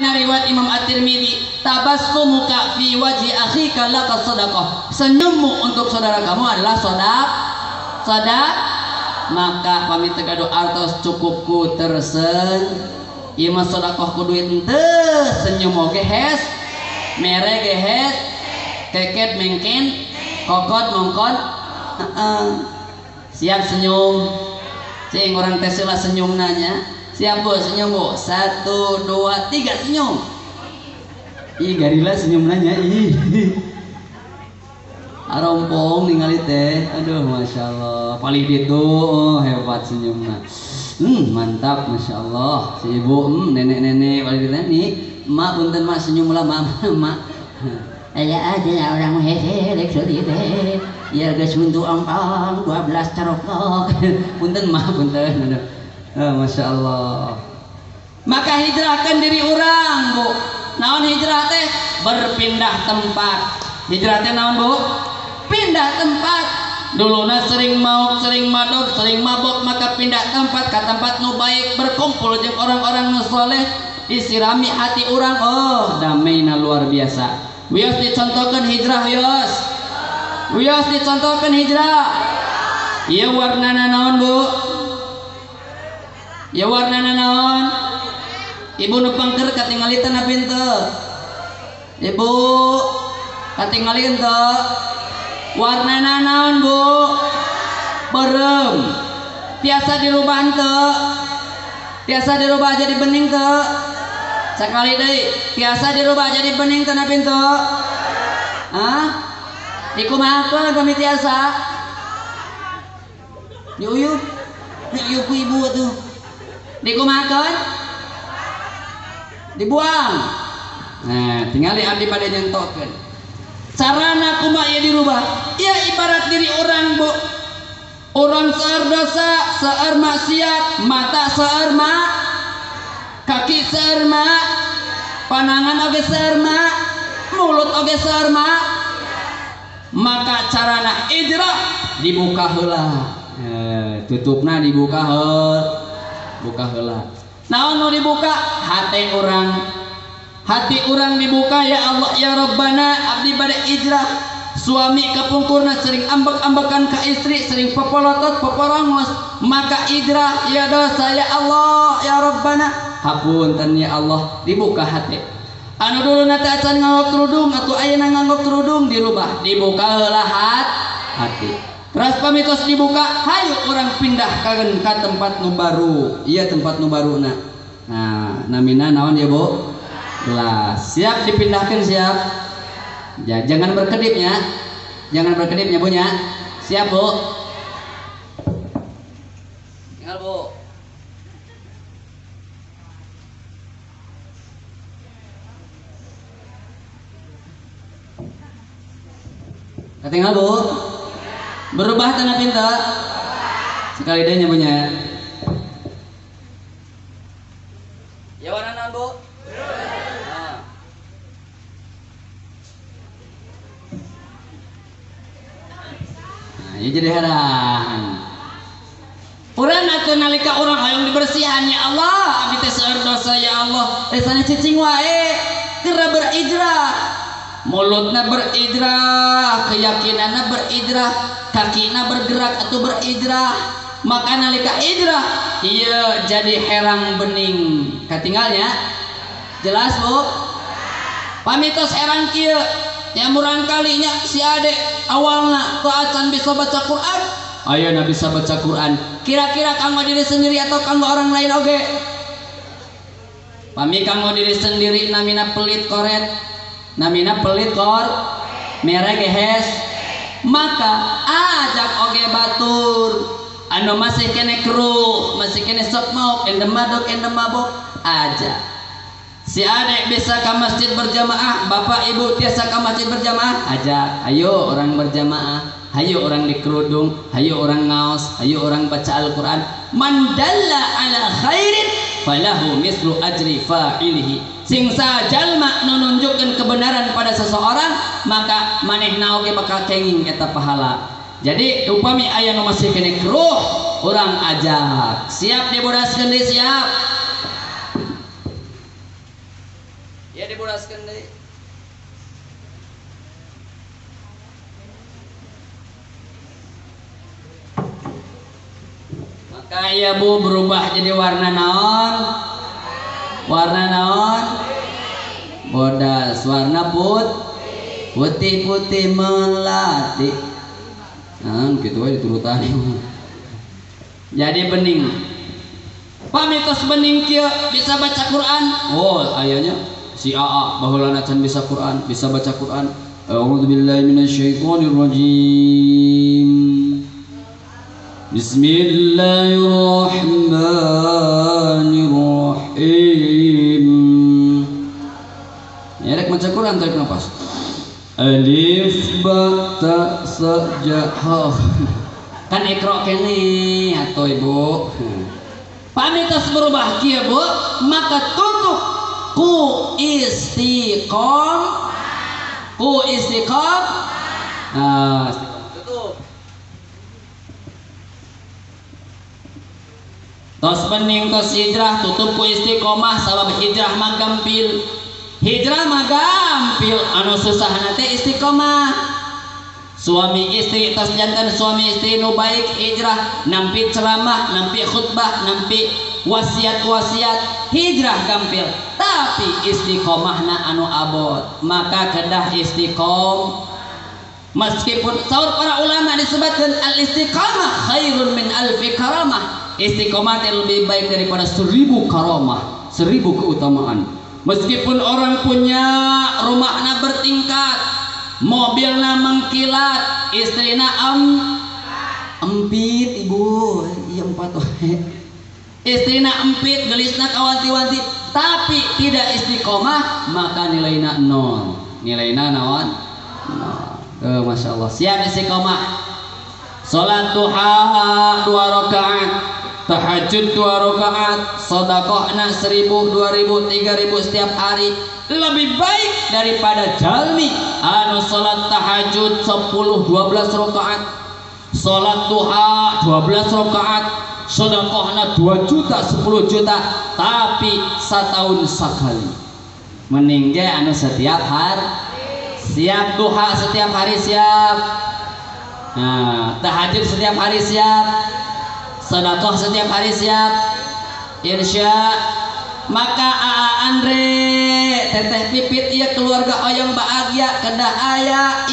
dina riwayat Imam At-Tirmidzi, tabassumuka fi wajhi akhika laka shadaqah. Senyummu untuk saudara kamu adalah sedekah. Maka pamit tegado artos cukupku tersen. Ieu mah sedekah ku duit henteu, senyum oge hes, mere ge hes, keket mengken, kokot mongkon. Siap senyum. Cing orang tes lah senyum nanya. Siap bu, senyum bu. 1, 2, 3 senyum. Ih garila senyum nanya. Ih arompong ningali teh. Aduh masya Allah. Paling itu hebat senyumnya. Mantap masya Allah. Si ibu nenek-nenek paling itu nih. Mak punten mak senyum lah mak. Aya aja orang hehe lek sedih teh. Ya geus untuk ampang 12 carokok. Punten mak punten. Masya Allah. Maka hijrahkan diri orang bu. Naon hijrah teh? Berpindah tempat. Hijrah teh naon bu? Pindah tempat. Duluna sering mauk, sering madog, sering mabok, maka pindah tempat ke tempat nu baik, berkumpul jeung orang-orang nu soleh, disirami hati orang. Oh damainya luar biasa. Wios dicontohkan hijrah wios. Wios dicontohkan hijrah. Iya warnana naon bu? Ya warnana naon? Ibu nu pangker katingali tanah pintu. Ibu katingali ente. Warnana naon bu? Berem. Tiasa dirubah ente. Tiasa dirubah jadi bening te. Sekali deui. Tiasa dirubah jadi bening tanah pintu. Hah? Dikumahakeun kami tiasa. Yuyup. Yuyup ku ibu tuh. Dikumahakeun dibuang. Nah tinggal abdi pada nyentokeun carana kumaha ieu dirubah. Ieu ibarat diri orang bu. Orang seueur dosa, seueur maksiat, mata seueur kaki seueur panangan oge seueur mulut oge seueur maka carana hijrah dibuka heula. Tutupna dibuka heula. Buka heula. Naon nu dibuka? Hati orang dibuka. Ya Allah ya Rabbana abdi bade hijrah. Suami kapungkurna sering ambek-ambekan ka istri, sering popolotot poporongos, maka hijrah ya dosa ya Allah ya Rabbana. Hapunten ya Allah, dibuka hati. Anu duluna teh acan nganggo kerudung atuh ayeuna nganggo kerudung dirubah, dibuka heula hati. Terus pamitos dibuka, hayu orang pindah ka tempat nu baru. Iya tempat nu baruna. Nah, namina naon ya bu? Gelas. Siap dipindahkan siap. Ya, jangan berkedipnya. Jangan berkedipnya bu nya. Siap bu. Tinggal bu. Tinggal bu. Berubah tanah pinta. Sekali deh nyabunya. Ya warna naon bu? Nah, ya jadi heran. Urang atuh nalika urang hayang dibersihan ya Allah, abdi teh seueur dosa ya Allah. Resana cicing wae keur berhijrah. Mulutna berhijrah, keyakinanna berhijrah, kakina bergerak atau berhijrah. Maka nalika hijrah iya jadi herang bening katinggalnya. Jelas bu? Pamitos herang kieu nyamurang kalinya si ade awalna teu acan bisa baca Quran, ayeuna bisa baca Quran. Kira-kira kanggo diri sendiri atau kanggo orang lain oge? Pami kanggo diri sendiri namina pelit koret, namina pelit mere gehes. Maka ajak oge batur anu masih kene keruh, masih kene sok mau endem mabok aja. Si adek bisa ke masjid berjamaah, bapak ibu biasa ke masjid berjamaah, ajak, ayo orang berjamaah, ayo orang dikerudung, ayo orang ngaos, ayo orang baca Al-Quran. Man dalla ala khairin falahu mislu ajri fa'ilihi. Sing sajalma nunjukkan kebenaran pada seseorang, maka manehna oge bakal kenging eta pahala. Jadi upami aya nu masih kene keruh, orang ajak. Siap dibodaskeun deui siap. Ya dibulaskeun deui. Maka ya Bu berubah jadi warna naon? Warna naon? Bodas. Warna putih-putih melati. Nah, gitu aja diturutan. Jadi bening. Pamitos bening kieu bisa baca Quran. Oh, ayahnya si AA baheulana can bisa Quran, bisa baca Quran. A'udzubillahi minasyaitonirrajim. Bismillahirrahmanirrahim. Ya rek maca Quran tarik nafas. Alif ba ta sa ja ha. Kan ikro kene atuh Ibu. Pamitos berubah kieu Bu, maka tutup ku istiqom. Ku istiqom. Nah, tutup. Tos bening tos hijrah tutup ku istiqomah sabab hijrah mah gampil. Hijrah mah gampil, anu susah nate istiqomah. Suami istri tos jantan suami istri nu baik hijrah, nampi ceramah, nampi khutbah, nampi wasiat-wasiat, hijrah gampil. Tapi istiqomahna anu abot, maka kedah istiqom. Meskipun saur para ulama disebutkan al istiqamah khairun min alfi karamah. Istiqomah lebih baik daripada 1000 karamah, 1000 keutamaan. Meskipun orang punya rumahna bertingkat, mobilna mengkilat, istrina empit Ibu, iya 4 istrina empit, gelisna kawanti-wanti, tapi tidak istiqomah, maka nilainya 0. Nilainya naon? 0. Masya Allah. Siap istiqomah. Salat duha 2 rakaat, tahajud 2 rakaat, sedekahna 1000, 2000, 3000 setiap hari lebih baik daripada jalmi anu salat tahajud 10 12 rakaat, salat duha 12 rakaat, sedekahna 2 juta 10 juta tapi setahun sekali. Mending ge anu setiap hari siap duha setiap hari siap. Nah, tahajud setiap hari siap, sedekah setiap hari siap, insya. Maka Aa Andre, Teteh Pipit, iya keluarga oyong bahagia kedah aya.